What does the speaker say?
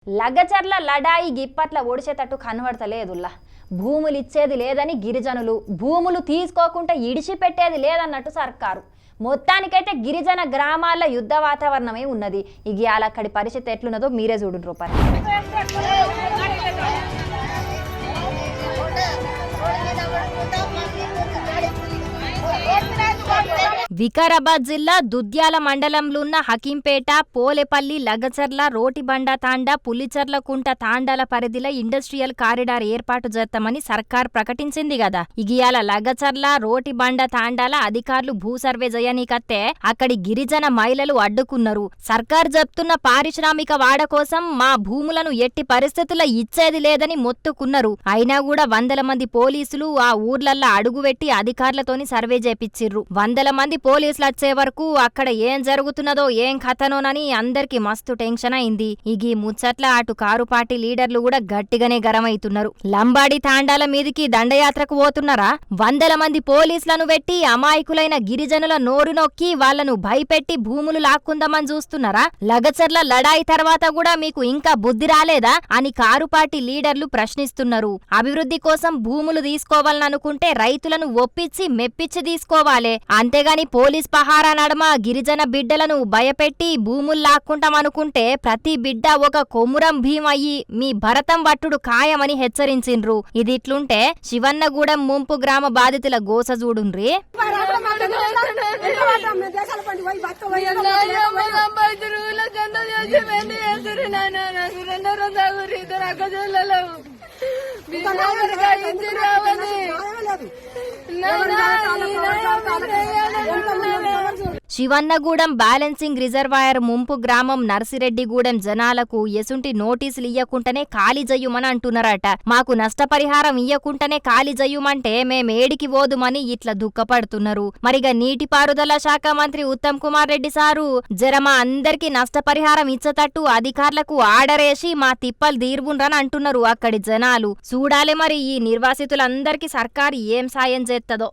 లగచర్ల లడాయి గిప్పట్ల ఒడిచేటట్టు కనబడతలేదుల్లా. భూములు ఇచ్చేది లేదని గిరిజనులు, భూములు తీసుకోకుండా ఇడిచిపెట్టేది లేదన్నట్టు సర్కారు. మొత్తానికైతే గిరిజన గ్రామాల యుద్ధ వాతావరణమే ఉన్నది. ఇవాళ అక్కడి పరిస్థితి ఎట్లున్నదో మీరే చూడండి రూపాయలు. వికారాబాద్ జిల్లా దుద్యాల మండలంలో ఉన్న హకీంపేట, పోలేపల్లి, లగచర్ల, రోటిబండ తాండా, పులిచర్లకుంట తాండాల పరిధిలో ఇండస్ట్రియల్ కారిడార్ ఏర్పాటు చేస్తామని సర్కార్ ప్రకటించింది కదా. ఇగియాల లగచర్ల, రోటిబండ తాండాల అధికారులు భూ సర్వే చేయనీకత్తే అక్కడి గిరిజన మహిళలు అడ్డుకున్నారు. సర్కార్ చెప్తున్న పారిశ్రామిక వాడ కోసం మా భూములను ఎట్టి పరిస్థితుల్లో ఇచ్చేది లేదని మొత్తుకున్నారు. అయినా కూడా వందల మంది పోలీసులు ఆ ఊర్లల్లా అడుగుపెట్టి అధికారులతోని సర్వే చేపిచ్చిర్రు. వందల మంది పోలీసులు వచ్చే వరకు అక్కడ ఏం జరుగుతున్నదో ఏం కథనోనని అందరికి మస్తు టెన్షన్ అయింది. ఈ ముచ్చట్ల అటు కారు పార్టీ లీడర్లు కూడా గట్టిగానే గరమైతున్నారు. లంబాడి తాండాల మీదికి దండయాత్రకు పోతున్నారా? వందల మంది పోలీసులను పెట్టి అమాయకులైన గిరిజనుల నోరు నొక్కి వాళ్లను భయపెట్టి భూములు లాక్కుందామని చూస్తున్నారా? లగచర్ల లడాయి తర్వాత కూడా మీకు ఇంకా బుద్ధి రాలేదా అని కారు పార్టీ లీడర్లు ప్రశ్నిస్తున్నారు. అభివృద్ధి కోసం భూములు తీసుకోవాలనుకుంటే రైతులను ఒప్పించి మెప్పించి తీసుకోవాలి, అంతేగాని పోలీస్ పహారా నడమ గిరిజన బిడ్డలను భయపెట్టి భూములు లాక్కుంటామనుకుంటే ప్రతి బిడ్డ ఒక కొమురం భీం అయ్యి మీ భరతం వట్టుడు ఖాయమని హెచ్చరించిండ్రు. ఇది ఇట్లుంటే శివన్నగూడెం ముంపు గ్రామ బాధితుల గోస చూడుండ్రి. శివన్నగూడెం బ్యాలెన్సింగ్ రిజర్వాయర్ ముంపు గ్రామం నర్సిరెడ్డిగూడెం జనాలకు ఎసుంటి నోటీసులు ఇయ్యకుంటనే ఖాళీ జయ్యుమని అంటున్నారట. మాకు నష్టపరిహారం ఇయ్యకుంటనే ఖాళీ జయ్యుమంటే మేమేడికి పోదుమని ఇట్లా దుఃఖపడుతున్నారు. మరిగా నీటిపారుదల శాఖ మంత్రి ఉత్తమ్ కుమార్ రెడ్డి సారు జరమా అందరికి నష్టపరిహారం ఇచ్చేటట్టు అధికారులకు ఆర్డరేసి మా తిప్పలు తీర్వుండ్రని అంటున్నారు అక్కడి జనాలు. చూడాలి మరి ఈ నిర్వాసితులందరికీ సర్కారు ఏం సాయం చేస్తదో.